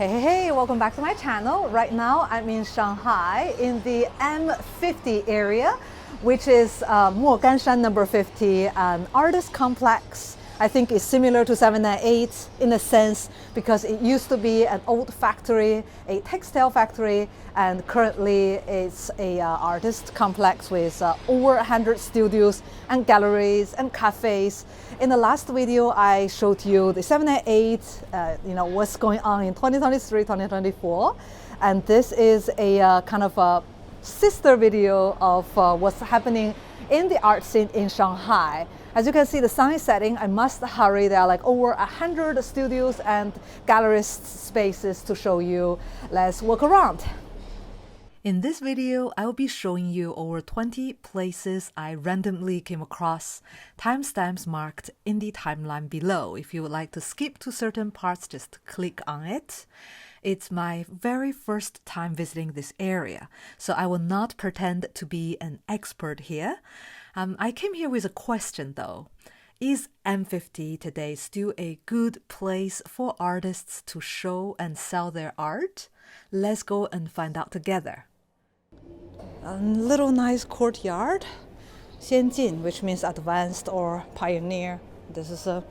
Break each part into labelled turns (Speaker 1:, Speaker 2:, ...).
Speaker 1: Hey, welcome back to my channel. Right now I'm in Shanghai in the M50 area, which is Moganshan number 50, an artist complex. I think it's similar to 798 in a sense because it used to be an old factory, a textile factory, and currently it's a artist complex with over 100 studios and galleries and cafes. In the last video, I showed you the 798, what's going on in 2023, 2024, and this is a kind of a sister video of what's happening in the art scene in Shanghai. As you can see, the sun is setting. I must hurry. There are like over 100 studios and gallerist spaces to show you. Let's walk around. In this video, I will be showing you over 20 places I randomly came across, timestamps marked in the timeline below. If you would like to skip to certain parts, just click on it. It's my very first time visiting this area, so I will not pretend to be an expert here. I came here with a question though. Is M50 today still a good place for artists to show and sell their art? Let's go and find out together. A little nice courtyard, 先进, which means advanced or pioneer. This is a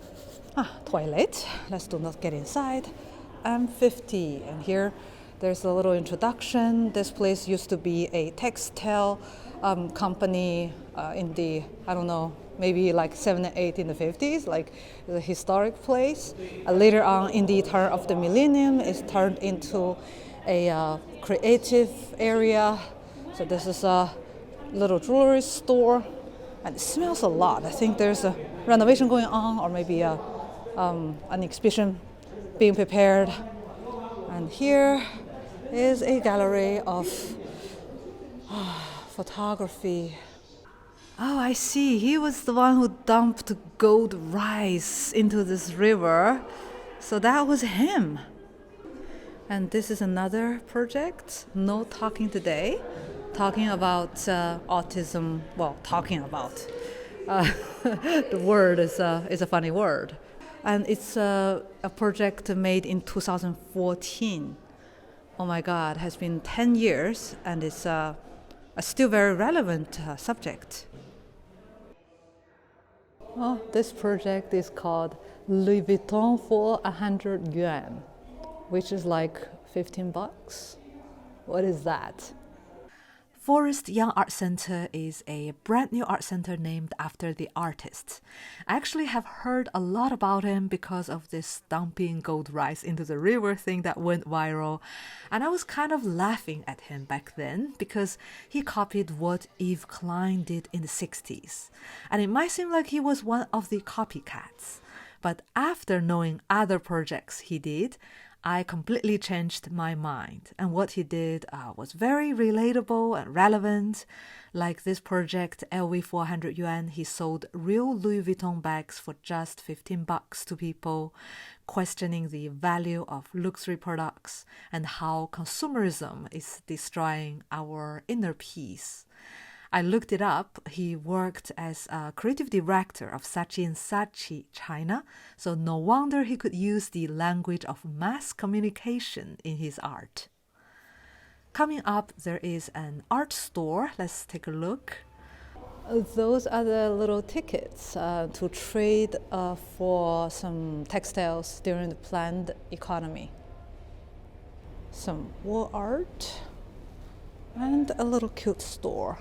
Speaker 1: toilet. Let's do not get inside. M50, and here there's a little introduction. This place used to be a textile company in the, I don't know, maybe like 7 or 8 in the 50s, like the historic place. Later on in the turn of the millennium, it's turned into a creative area. So this is a little jewelry store, and it smells a lot. I think there's a renovation going on, or maybe an exhibition being prepared. And here is a gallery of photography. Oh, I see. He was the one who dumped gold rice into this river. So that was him. And this is another project, No Talking Today, talking about autism. Well, talking about. The word is a funny word. And it's a project made in 2014. Oh my God, it has been 10 years, and it's a still very relevant subject. Oh, this project is called Louis Vuitton for 100 yuan, which is like 15 bucks. What is that? Forest Young Art Center is a brand new art center named after the artist. I actually have heard a lot about him because of this dumping gold rice into the river thing that went viral. And I was kind of laughing at him back then because he copied what Yves Klein did in the 60s. And it might seem like he was one of the copycats. But after knowing other projects he did, I completely changed my mind, and what he did was very relatable and relevant. Like this project, LV 400 yuan, he sold real Louis Vuitton bags for just 15 bucks to people, questioning the value of luxury products and how consumerism is destroying our inner peace. I looked it up. He worked as a creative director of Saatchi & Saatchi China, so no wonder he could use the language of mass communication in his art. Coming up, there is an art store. Let's take a look. Those are the little tickets to trade for some textiles during the planned economy. Some wall art and a little cute store.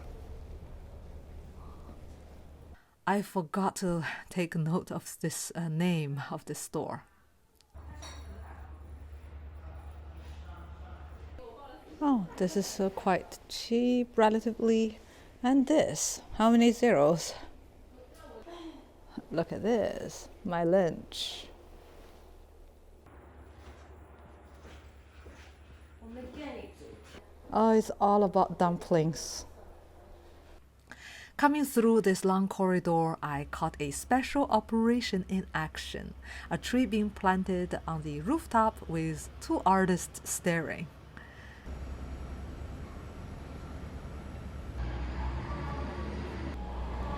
Speaker 1: I forgot to take note of this name of the store. Oh, this is quite cheap, relatively. And this, how many zeros? Look at this, my lunch. Oh, it's all about dumplings. Coming through this long corridor, I caught a special operation in action. A tree being planted on the rooftop with 2 artists staring.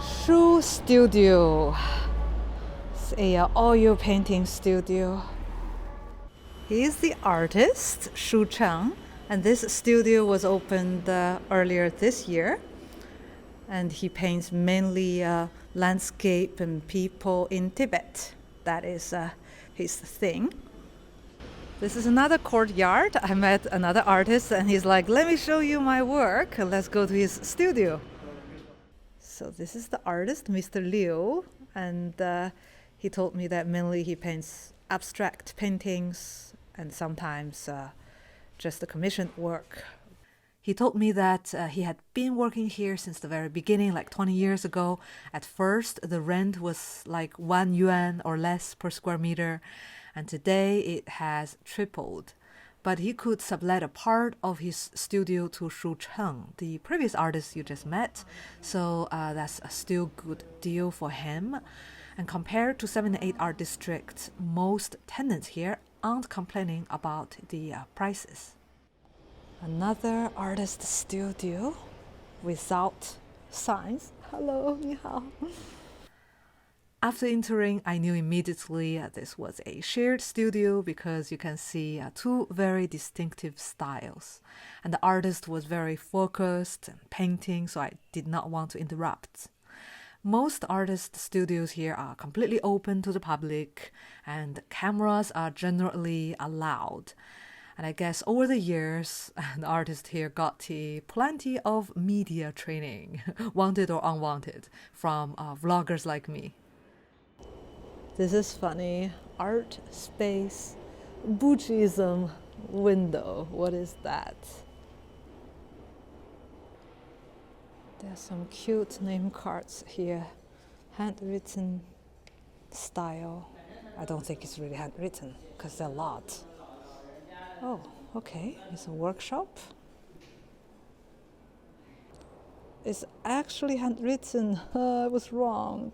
Speaker 1: Shu Studio. It's a oil painting studio. He is the artist, Shu Chang, and this studio was opened earlier this year. And he paints mainly landscape and people in Tibet. That is his thing. This is another courtyard. I met another artist and he's like, let me show you my work. Let's go to his studio. So this is the artist, Mr. Liu, and he told me that mainly he paints abstract paintings and sometimes just the commissioned work. He told me that he had been working here since the very beginning, like 20 years ago. At first, the rent was like 1 yuan or less per square meter, and today it has tripled. But he could sublet a part of his studio to Shu Cheng, the previous artist you just met, so that's a still good deal for him. And compared to 78 art districts, most tenants here aren't complaining about the prices. Another artist studio without signs. Hello, 你好. After entering, I knew immediately this was a shared studio because you can see two very distinctive styles. And the artist was very focused and painting, so I did not want to interrupt. Most artist studios here are completely open to the public and cameras are generally allowed. And I guess over the years, the artist here got plenty of media training, wanted or unwanted, from vloggers like me. This is funny. AtSpace Buddhism window. What is that? There's some cute name cards here. Handwritten style. I don't think it's really handwritten because there are a lot. Oh, okay. It's a workshop. It's actually handwritten. I was wrong.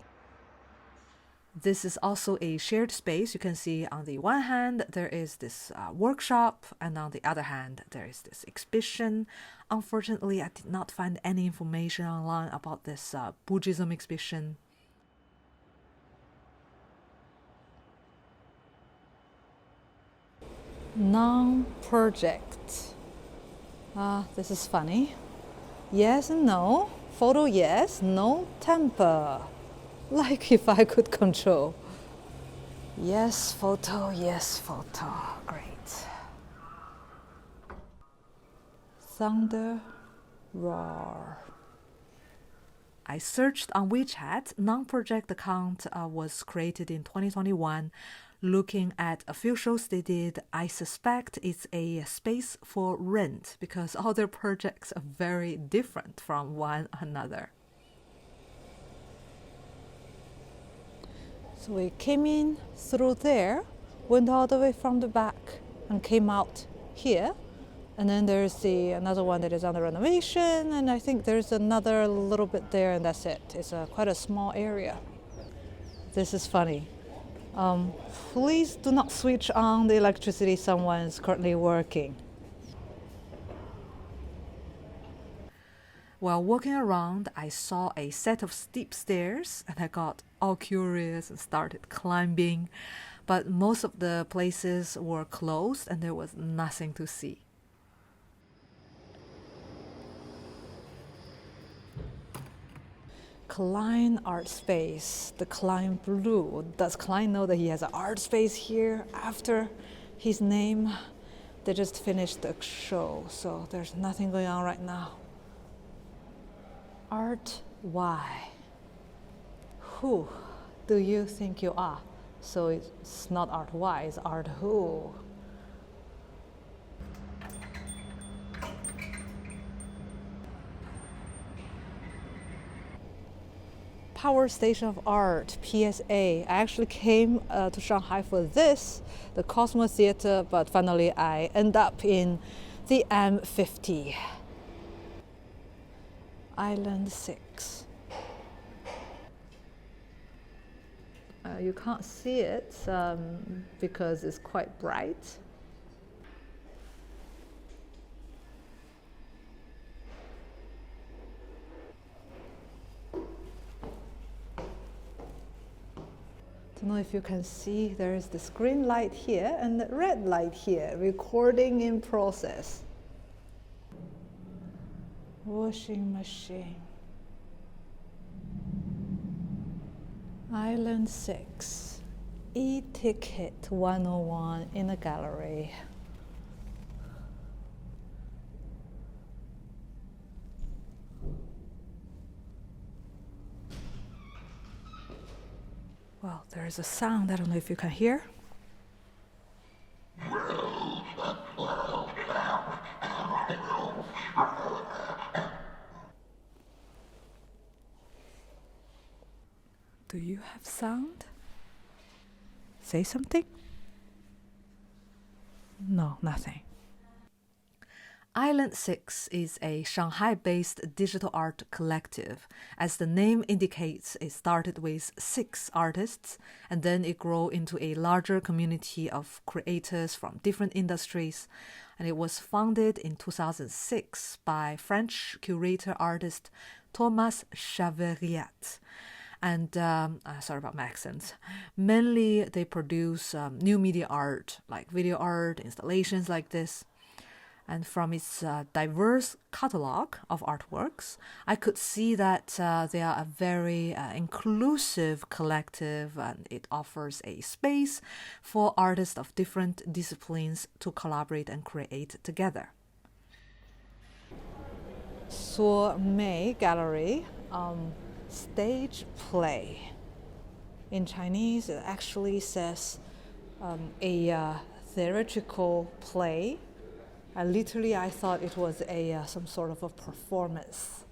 Speaker 1: This is also a shared space. You can see on the one hand, there is this workshop, and on the other hand, there is this exhibition. Unfortunately, I did not find any information online about this Buddhism exhibition. Non-project. This is funny. Yes and no. Photo yes, no temper. Like if I could control. Yes, photo, yes, photo. Great. Thunder roar. I searched on WeChat. Non-project account was created in 2021. Looking at a few shows they did, I suspect it's a space for rent because all their projects are very different from one another. So we came in through there, went all the way from the back and came out here. And then there's another one that is under renovation, and I think there's another little bit there, and that's it. It's quite a small area. This is funny. Please do not switch on the electricity. Someone is currently working. While walking around, I saw a set of steep stairs and I got all curious and started climbing. But most of the places were closed and there was nothing to see. Klein art space, the Klein Blue. Does Klein know that he has an art space here after his name? They just finished the show, so there's nothing going on right now. Art Y. Who do you think you are? So it's not Art Y, it's Art Who. Power Station of Art, PSA. I actually came to Shanghai for this, the Cosmo Theater, but finally I end up in the M50. Island 6. You can't see it because it's quite bright. The don't know if you can see, there is this green light here and the red light here, recording in process. Washing machine. Island 6. E-ticket 101 in a gallery. Well, there is a sound, I don't know if you can hear. Do you have sound? Say something? No, nothing. Island 6 is a Shanghai-based digital art collective. As the name indicates, it started with 6 artists, and then it grew into a larger community of creators from different industries. And it was founded in 2006 by French curator-artist Thomas Chaveriat. And sorry about my accent. Mainly, they produce new media art, like video art, installations like this. And from its diverse catalog of artworks, I could see that they are a very inclusive collective, and it offers a space for artists of different disciplines to collaborate and create together. Suomei Gallery. Stage play. In Chinese, it actually says a theatrical play. Literally, I thought it was some sort of a performance,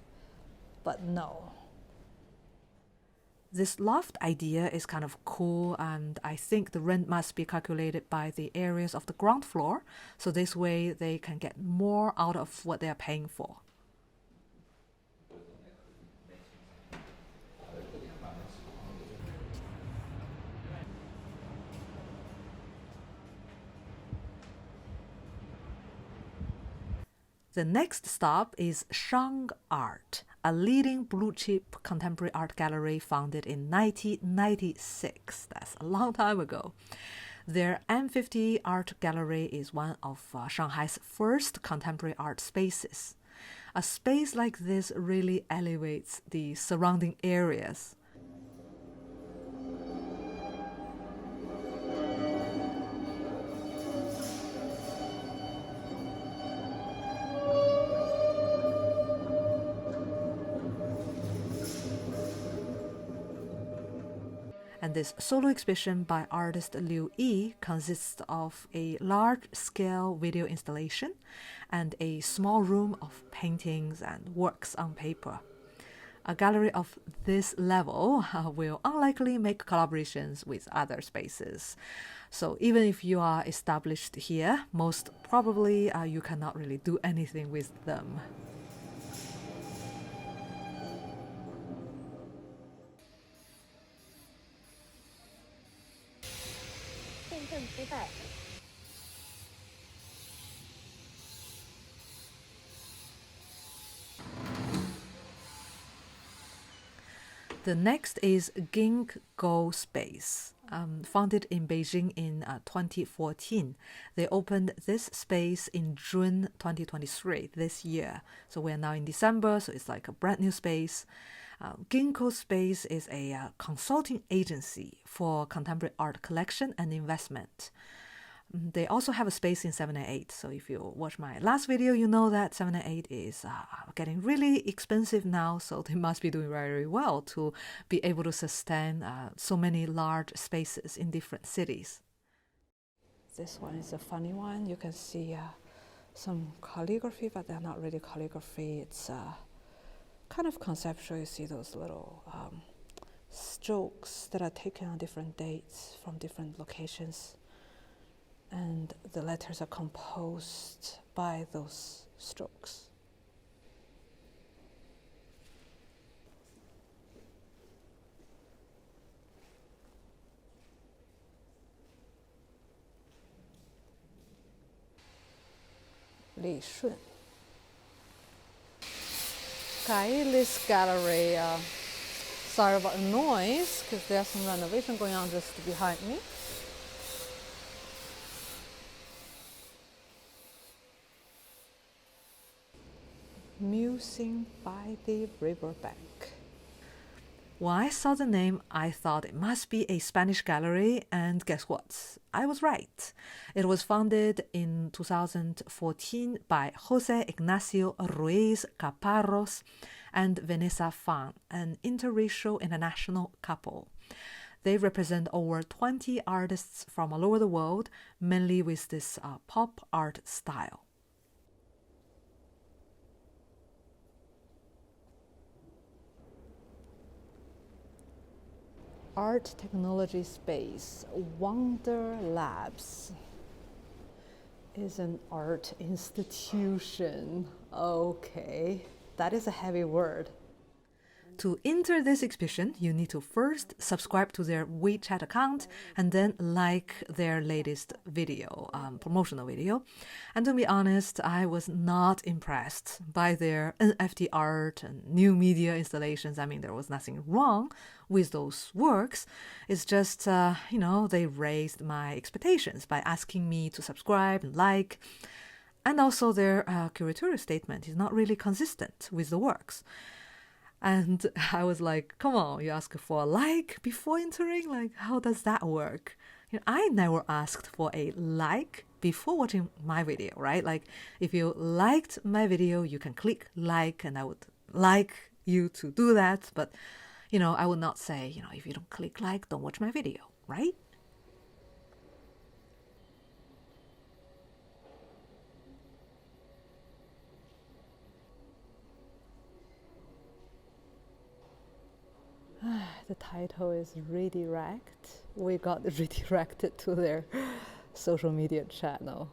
Speaker 1: but no. This loft idea is kind of cool, and I think the rent must be calculated by the areas of the ground floor, so this way they can get more out of what they are paying for. The next stop is ShanghART, a leading blue-chip contemporary art gallery founded in 1996. That's a long time ago. Their M50 Art Gallery is one of Shanghai's first contemporary art spaces. A space like this really elevates the surrounding areas. And this solo exhibition by artist Liu Yi consists of a large-scale video installation and a small room of paintings and works on paper. A gallery of this level will unlikely make collaborations with other spaces. So even if you are established here, most probably you cannot really do anything with them. The next is Ginkgo Space. Founded in Beijing in 2014. They opened this space in June 2023, this year. So we're now in December, so it's like a brand new space. Ginkgo Space is a consulting agency for contemporary art collection and investment. They also have a space in 788. So if you watch my last video, you know that 788 is getting really expensive now. So they must be doing very well to be able to sustain so many large spaces in different cities. This one is a funny one. You can see some calligraphy, but they're not really calligraphy. It's kind of conceptual. You see those little strokes that are taken on different dates from different locations. And the letters are composed by those strokes. Li Shun. Caelis Gallery. Sorry about the noise, because there's some renovation going on just behind me. Musing by the riverbank. When I saw the name, I thought it must be a Spanish gallery, and guess what? I was right. It was founded in 2014 by Jose Ignacio Ruiz Caparros and Vanessa Fan, an interracial international couple. They represent over 20 artists from all over the world, mainly with this pop art style. Art Technology Space, Wonder Labs is an art institution. Okay, that is a heavy word. To enter this exhibition, you need to first subscribe to their WeChat account and then like their latest video, promotional video. And to be honest, I was not impressed by their NFT art and new media installations. I mean, there was nothing wrong with those works. It's just, they raised my expectations by asking me to subscribe and like. And also their curatorial statement is not really consistent with the works. And I was like, come on, you ask for a like before entering? Like, how does that work? I never asked for a like before watching my video, right? Like, if you liked my video, you can click like, and I would like you to do that. But, I would not say, if you don't click like, don't watch my video, right? The title is Redirect. We got redirected to their social media channel.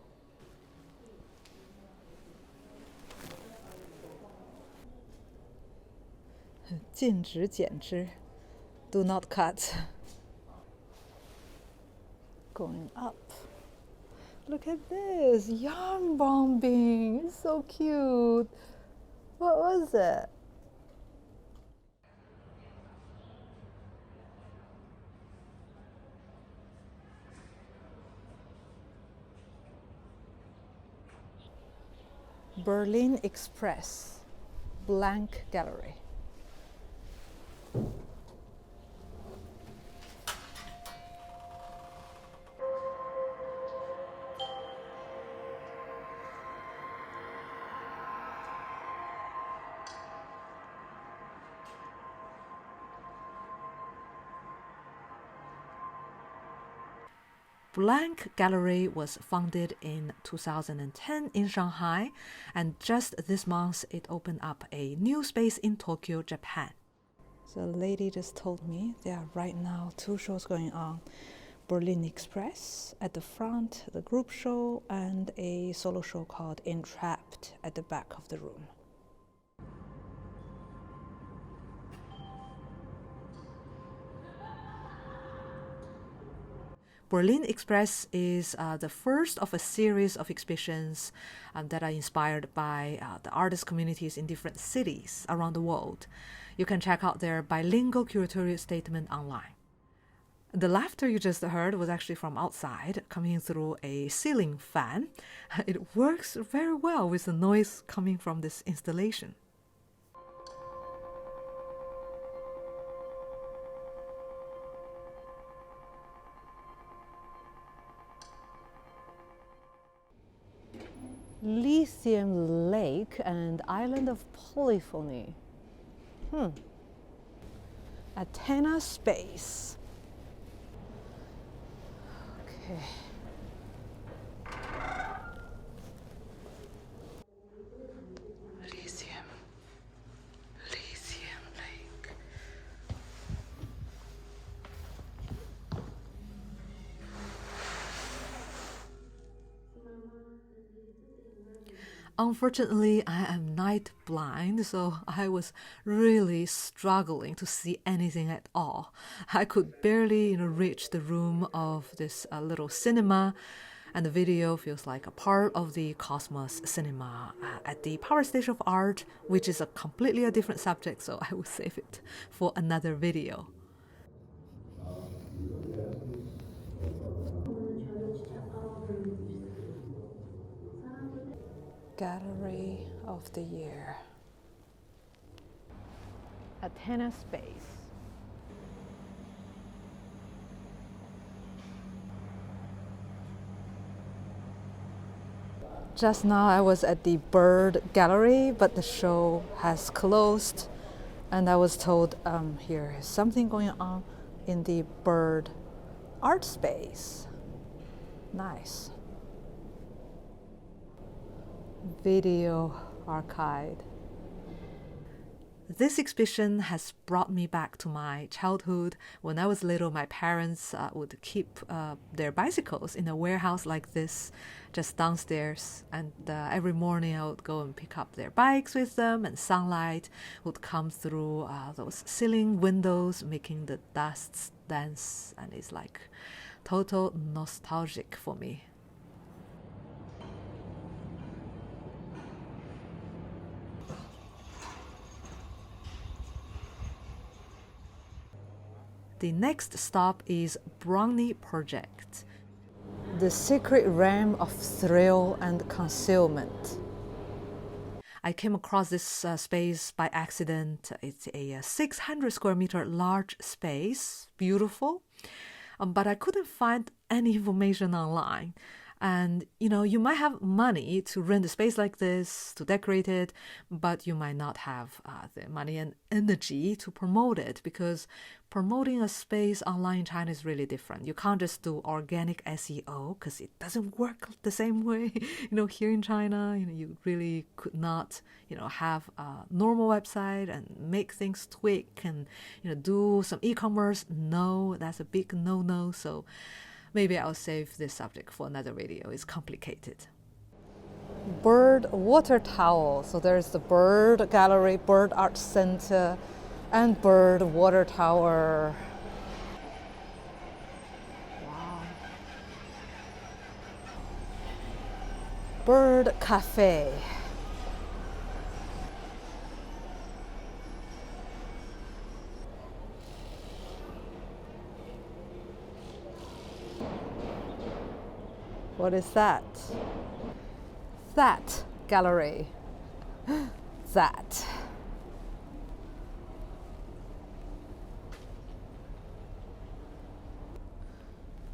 Speaker 1: 禁止剪枝. Do not cut. Going up. Look at this. Yarn bombing. It's so cute. What was it? Berlin Express, BLANKGallery. BLANKGallery was founded in 2010 in Shanghai, and just this month it opened up a new space in Tokyo, Japan. So a lady just told me there are right now 2 shows going on. Berlin Express at the front, the group show, and a solo show called Entrapped at the back of the room. Berlin Express is the first of a series of exhibitions that are inspired by the artist communities in different cities around the world. You can check out their bilingual curatorial statement online. The laughter you just heard was actually from outside, coming through a ceiling fan. It works very well with the noise coming from this installation. Lithium Lake and Island of Polyphony. Antena Space. Okay. Lithium Lake. Unfortunately, I am night blind, so I was really struggling to see anything at all. I could barely reach the room of this little cinema, and the video feels like a part of the Cosmos cinema at the Power Station of Art, which is a completely different subject, so I will save it for another video. Gallery of the Year. Antena Space. Just now I was at the Bird Gallery, but the show has closed, and I was told here is something going on in the Bird art space. Nice. Video archive. This exhibition has brought me back to my childhood. When I was little, my parents would keep their bicycles in a warehouse like this, just downstairs. And every morning I would go and pick up their bikes with them, and sunlight would come through those ceiling windows, making the dust dance. And it's like total nostalgic for me. The next stop is Brownie Project, the secret realm of thrill and concealment. I came across this space by accident. It's a 600 square meter large space, beautiful, but I couldn't find any information online. And you might have money to rent a space like this, to decorate it, but you might not have the money and energy to promote it, because promoting a space online in China is really different. You can't just do organic SEO because it doesn't work the same way. Here in China, you really could not, have a normal website and make things tweak and, do some e-commerce. No, that's a big no-no. So maybe I'll save this subject for another video. It's complicated. Bird water tower. So there's the Bird Gallery, Bird Art Center, and Bird water tower. Wow. Bird cafe. What is that? That gallery. That.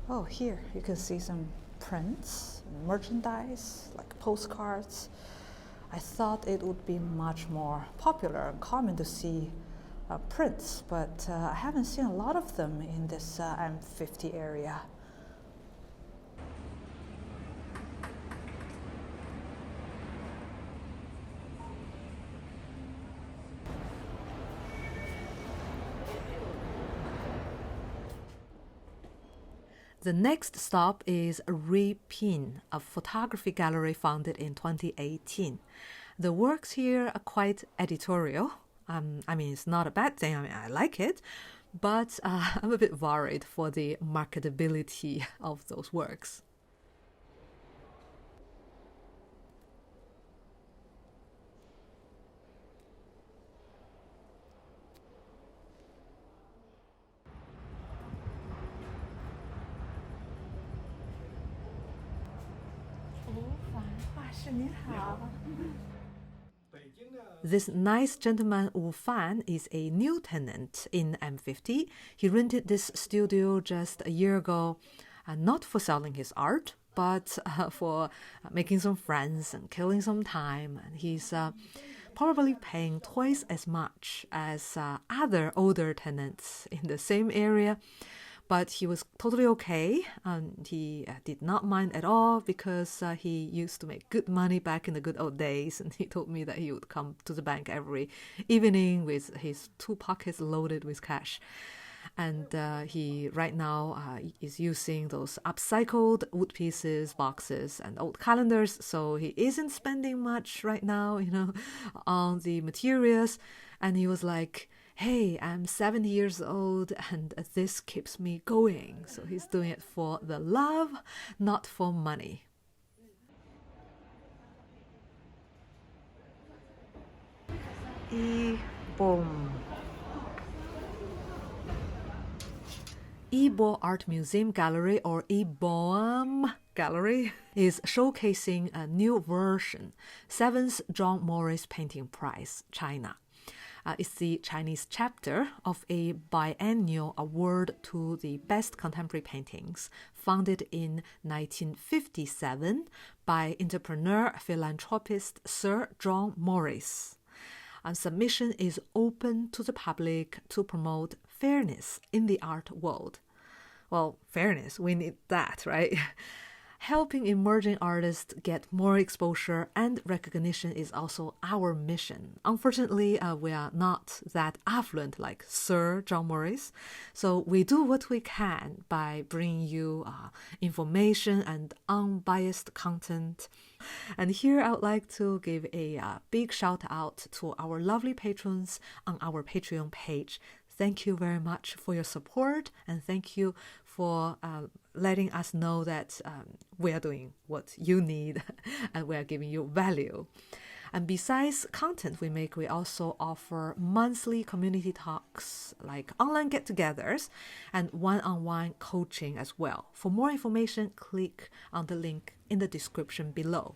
Speaker 1: Oh, here you can see some prints, merchandise, like postcards. I thought it would be much more popular and common to see prints, but I haven't seen a lot of them in this M50 area. The next stop is Ruipin, a photography gallery founded in 2018. The works here are quite editorial. It's not a bad thing. I like it, but I'm a bit worried for the marketability of those works. This nice gentleman Wufan is a new tenant in M50. He rented this studio just a year ago, not for selling his art, but for making some friends and killing some time. And he's probably paying twice as much as other older tenants in the same area. But he was totally okay, and he did not mind at all, because he used to make good money back in the good old days. And he told me that he would come to the bank every evening with his 2 pockets loaded with cash. And he right now is using those upcycled wood pieces, boxes, and old calendars. So he isn't spending much right now, on the materials. And he was like, hey, I'm 70 years old and this keeps me going. So he's doing it for the love, not for money. Yiboam Art Museum Gallery, or Yiboam Gallery, is showcasing a new version, 7th John Morris Painting Prize, China. It's the Chinese chapter of a biennial award to the best contemporary paintings, founded in 1957 by entrepreneur philanthropist Sir John Morris. Submission is open to the public to promote fairness in the art world. Well, fairness, we need that, right? Helping emerging artists get more exposure and recognition is also our mission. Unfortunately, we are not that affluent like Sir John Morris, so we do what we can by bringing you information and unbiased content. And here I would like to give a big shout out to our lovely patrons on our Patreon page. Thank you very much for your support, and thank you for letting us know that we are doing what you need and we are giving you value. And besides content we make, we also offer monthly community talks like online get-togethers and one-on-one coaching as well. For more information, click on the link in the description below.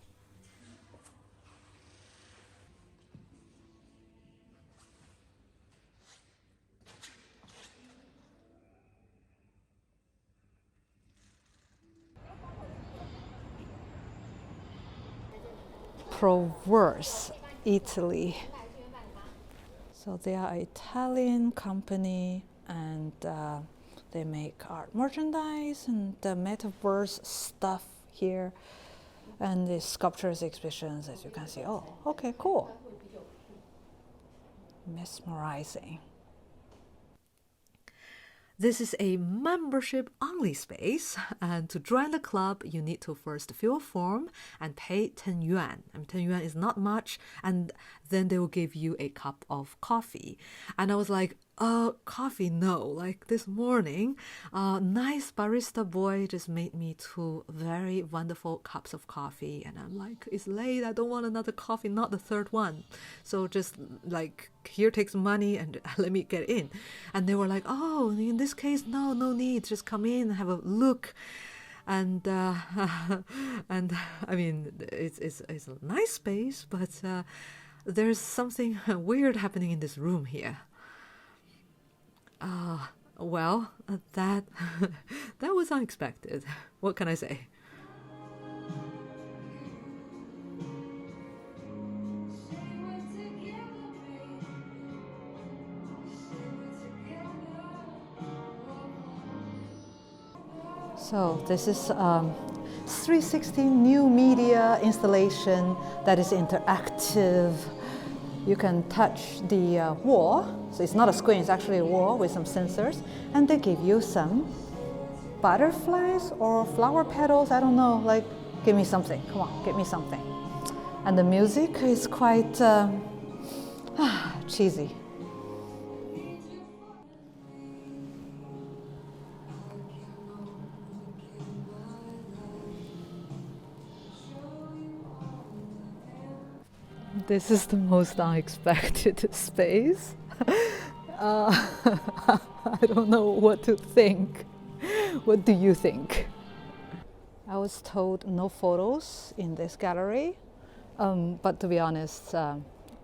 Speaker 1: Proverse Italy. So they are an Italian company, and they make art merchandise and metaverse stuff here, and the sculptures exhibitions, as you can see. Oh, okay, cool. Mesmerizing. This is a membership-only space, and to join the club, you need to first fill a form and pay 10 yuan. 10 yuan is not much, and then they will give you a cup of coffee. And I was like, coffee, no. Like this morning, nice barista boy just made me 2 very wonderful cups of coffee, and I'm like, it's late, I don't want another coffee, not the 3rd one. So just like, here takes money and let me get in. And they were like, oh, in this case, no need, just come in and have a look. And and I mean, it's a nice space, but there's something weird happening in this room here. Well, that was unexpected. What can I say? So this is 360 new media installation that is interactive. You can touch the wall, so it's not a screen, it's actually a wall with some sensors, and they give you some butterflies or flower petals, I don't know, like, give me something, come on, give me something. And the music is quite cheesy. This is the most unexpected space. I don't know what to think. What do you think? I was told no photos in this gallery, but to be honest,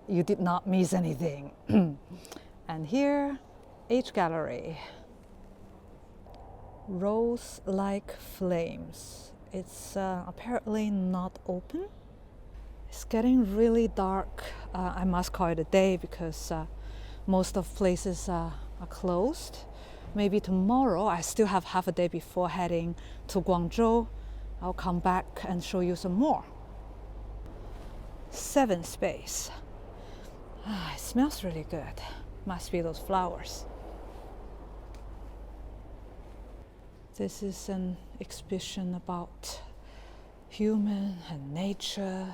Speaker 1: you did not miss anything. And here, H Gallery. Rose like flames. It's apparently not open. It's getting really dark. I must call it a day because most of places are closed. Maybe tomorrow, I still have half a day before heading to Guangzhou. I'll come back and show you some more. 7th space. It smells really good. Must be those flowers. This is an exhibition about human and nature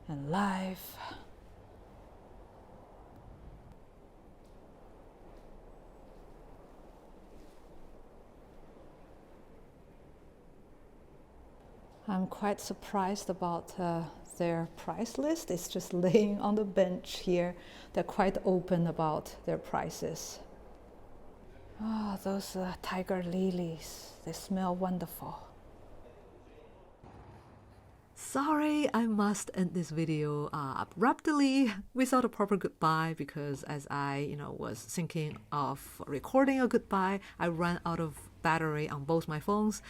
Speaker 1: and life. I'm quite surprised about their price list. It's just laying on the bench here. They're quite open about their prices. Ah, those tiger lilies, they smell wonderful. Sorry, I must end this video abruptly without a proper goodbye, because as I was thinking of recording a goodbye, I ran out of battery on both my phones.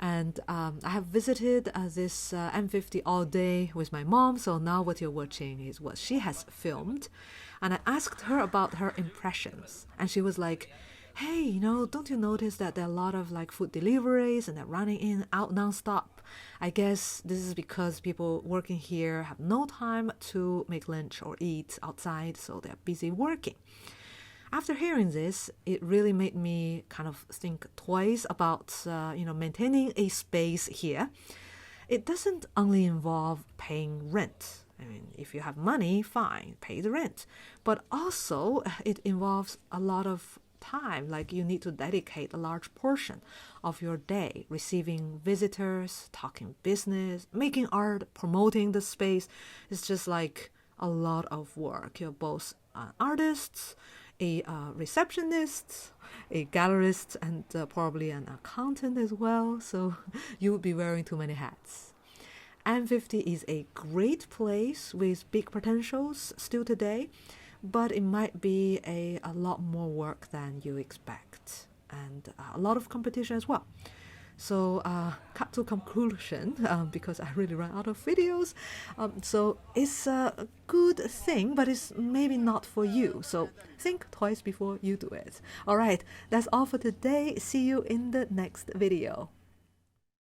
Speaker 1: And I have visited this M50 all day with my mom, so now what you're watching is what she has filmed. And I asked her about her impressions, and she was like, hey, don't you notice that there are a lot of food deliveries and they're running in and out non-stop? I guess this is because people working here have no time to make lunch or eat outside, so they're busy working. After hearing this, it really made me kind of think twice about maintaining a space here. It doesn't only involve paying rent. I mean, if you have money, fine, pay the rent. But also, it involves a lot of time. You need to dedicate a large portion of your day receiving visitors, talking business, making art, promoting the space. It's just a lot of work. You're both artists, a receptionist, a gallerist, and probably an accountant as well, so you would be wearing too many hats. M50 is a great place with big potentials still today, but it might be a lot more work than you expect, and a lot of competition as well. So cut to conclusion, because I really ran out of videos. So it's a good thing, but it's maybe not for you. So think twice before you do it. All right, that's all for today. See you in the next video.